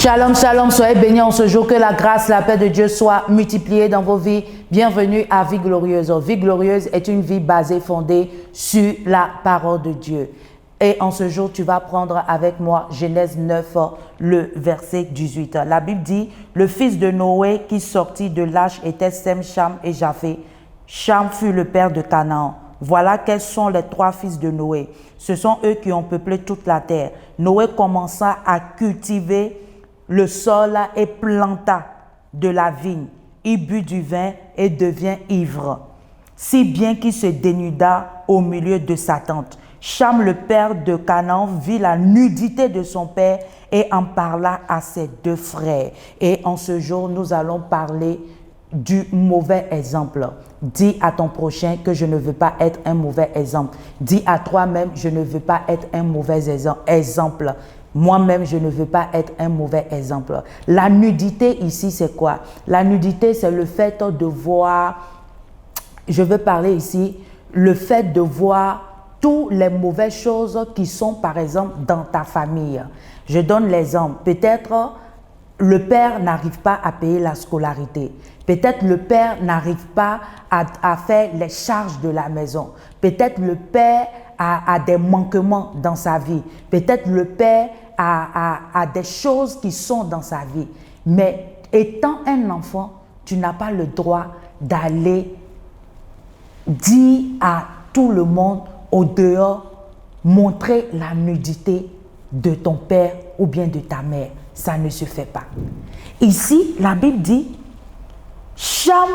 Shalom, shalom, soyez bénis en ce jour, que la grâce, la paix de Dieu soit multipliée dans vos vies. Bienvenue à Vie Glorieuse. Vie Glorieuse est une vie basée, fondée sur la parole de Dieu. Et en ce jour, tu vas prendre avec moi Genèse 9, le verset 18. La Bible dit, le fils de Noé qui sortit de l'Arche était Sem, Cham et Japheth. Cham fut le père de Canaan. Voilà quels sont les trois fils de Noé. Ce sont eux qui ont peuplé toute la terre. Noé commença à cultiver le sol et planta de la vigne. Il but du vin et devient ivre, si bien qu'il se dénuda au milieu de sa tente. Cham, le père de Canaan, vit la nudité de son père et en parla à ses deux frères. Et en ce jour, nous allons parler du mauvais exemple. Dis à ton prochain que je ne veux pas être un mauvais exemple. Dis à toi-même, je ne veux pas être un mauvais exemple. Moi-même, je ne veux pas être un mauvais exemple. La nudité ici, c'est quoi? La nudité, c'est le fait de voir, je veux parler ici, le fait de voir toutes les mauvaises choses qui sont, par exemple, dans ta famille. Je donne l'exemple. Peut-être le père n'arrive pas à payer la scolarité. Peut-être le père n'arrive pas à faire les charges de la maison. Peut-être le père a des manquements dans sa vie. Peut-être le père a des choses qui sont dans sa vie. Mais étant un enfant, tu n'as pas le droit d'aller dire à tout le monde au dehors, montrer la nudité de ton père ou bien de ta mère. Ça ne se fait pas. Ici, la Bible dit, Cham,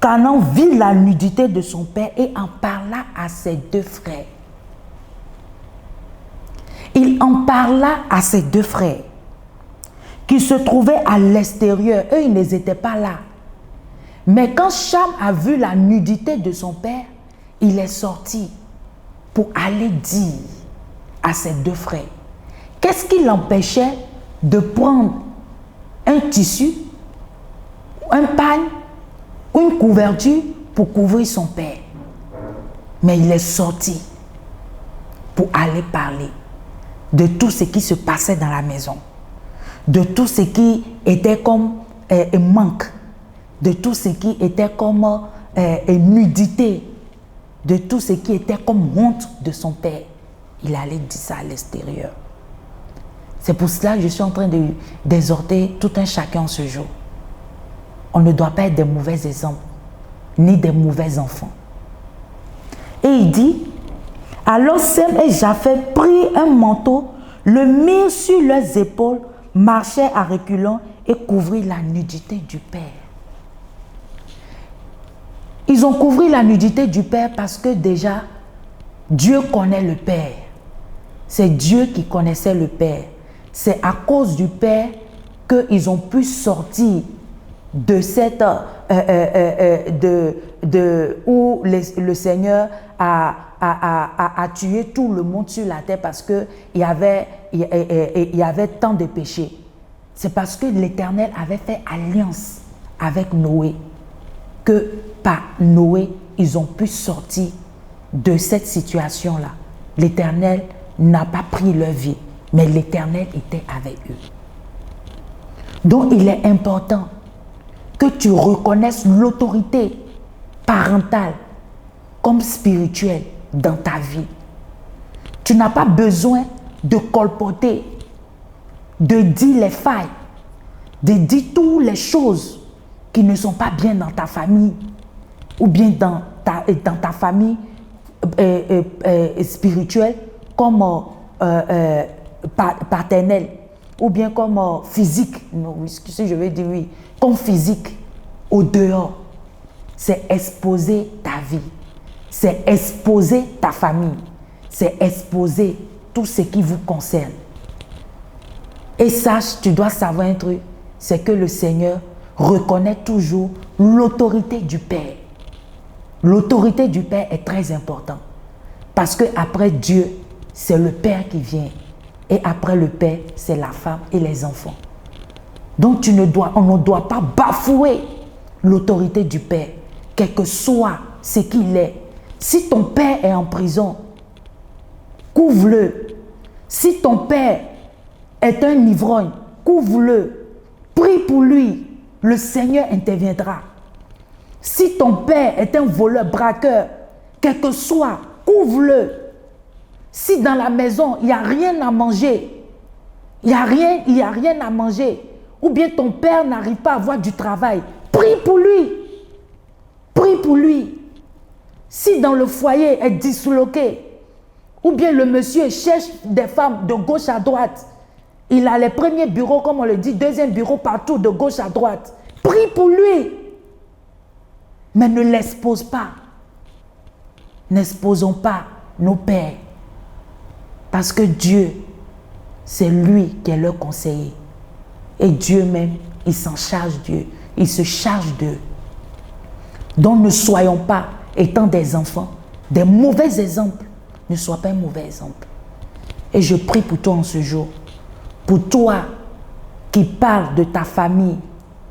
Canaan vit la nudité de son père et en parla à ses deux frères. Il en parla à ses deux frères qui se trouvaient à l'extérieur. Eux, ils n'étaient pas là. Mais quand Cham a vu la nudité de son père, il est sorti pour aller dire à ses deux frères. Qu'est-ce qui l'empêchait de prendre un tissu, un pagne, une couverture pour couvrir son père? Mais il est sorti pour aller parler de tout ce qui se passait dans la maison, de tout ce qui était comme manque, de tout ce qui était comme nudité, de tout ce qui était comme honte de son père. Il allait dire ça à l'extérieur. C'est pour cela que je suis en train d'exhorter tout un chacun ce jour. On ne doit pas être des mauvais exemples, ni des mauvais enfants. Et il dit, alors Sem et Japheth prirent un manteau, le mirent sur leurs épaules, marchèrent à reculons et couvrirent la nudité du père. Ils ont couvert la nudité du père parce que déjà, Dieu connaît le père. C'est Dieu qui connaissait le père. C'est à cause du père qu'ils ont pu sortir de cette où le Seigneur a tué tout le monde sur la terre parce qu'il y avait tant de péchés. C'est parce que l'Éternel avait fait alliance avec Noé que par Noé, ils ont pu sortir de cette situation-là. L'Éternel n'a pas pris leur vie, mais l'Éternel était avec eux. Donc, il est important que tu reconnaisses l'autorité parentale comme spirituelle dans ta vie. Tu n'as pas besoin de colpoter, de dire les failles, de dire toutes les choses qui ne sont pas bien dans ta famille ou bien dans ta famille spirituelle comme paternelle ou bien comme physique. Non, si je veux dire oui, comme physique au dehors. C'est exposer ta vie, c'est exposer ta famille, c'est exposer tout ce qui vous concerne. Et sache, tu dois savoir un truc, c'est que le Seigneur reconnaît toujours l'autorité du Père. L'autorité du Père est très importante. Parce qu'après Dieu, c'est le Père qui vient. Et après le Père, c'est la femme et les enfants. Donc on ne doit pas bafouer l'autorité du Père, quel que soit ce qu'il est. Si ton Père est en prison, couvre-le. Si ton Père est un ivrogne, couvre-le. Prie pour lui. Le Seigneur interviendra. Si ton Père est un voleur, braqueur, quel que soit, couvre-le. Si dans la maison, il n'y a rien à manger, il n'y a rien à manger, ou bien ton père n'arrive pas à avoir du travail, prie pour lui. Prie pour lui. Si dans le foyer est disloqué, ou bien le monsieur cherche des femmes de gauche à droite, il a les premiers bureaux, comme on le dit, deuxième bureau partout, de gauche à droite, prie pour lui. Mais ne l'expose pas. N'exposons pas nos pères. Parce que Dieu, c'est lui qui est leur conseiller. Et Dieu même, il s'en charge d'eux. Il se charge d'eux. Donc ne soyons pas, étant des enfants, des mauvais exemples. Ne sois pas un mauvais exemple. Et je prie pour toi en ce jour. Pour toi qui parles de ta famille,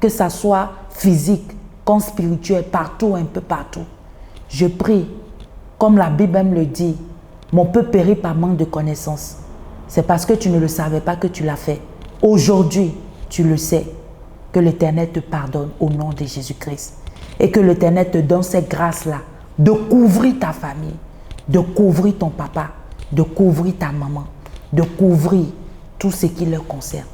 que ça soit physique, comme spirituel, partout, un peu partout. Je prie, comme la Bible même le dit, mon peuple périt par manque de connaissance. C'est parce que tu ne le savais pas que tu l'as fait. Aujourd'hui, tu le sais. Que l'Éternel te pardonne au nom de Jésus-Christ. Et que l'Éternel te donne cette grâce-là de couvrir ta famille, de couvrir ton papa, de couvrir ta maman, de couvrir tout ce qui leur concerne.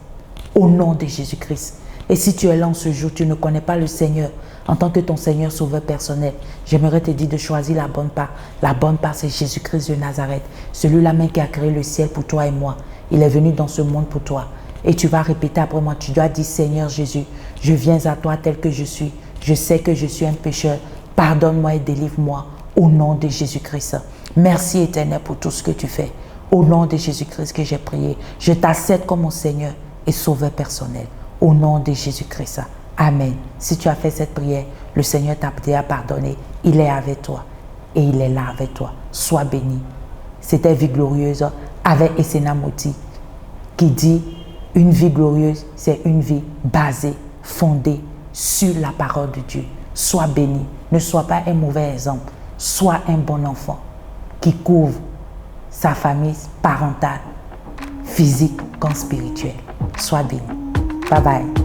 Au nom de Jésus-Christ. Et si tu es là en ce jour, tu ne connais pas le Seigneur en tant que ton Seigneur sauveur personnel, j'aimerais te dire de choisir la bonne part. La bonne part, c'est Jésus-Christ de Nazareth. Celui-là même qui a créé le ciel pour toi et moi. Il est venu dans ce monde pour toi. Et tu vas répéter après moi, tu dois dire, Seigneur Jésus, je viens à toi tel que je suis. Je sais que je suis un pécheur. Pardonne-moi et délivre-moi au nom de Jésus-Christ. Merci Éternel pour tout ce que tu fais. Au nom de Jésus-Christ que j'ai prié. Je t'accepte comme mon Seigneur et sauveur personnel. Au nom de Jésus-Christ. Amen. Si tu as fait cette prière, le Seigneur t'a déjà pardonné. Il est avec toi et il est là avec toi. Sois béni. C'était Vie glorieuse avec Essena Moti qui dit une vie glorieuse, c'est une vie basée, fondée sur la parole de Dieu. Sois béni. Ne sois pas un mauvais exemple. Sois un bon enfant qui couvre sa famille parentale, physique comme spirituelle. Sois béni. Bye bye.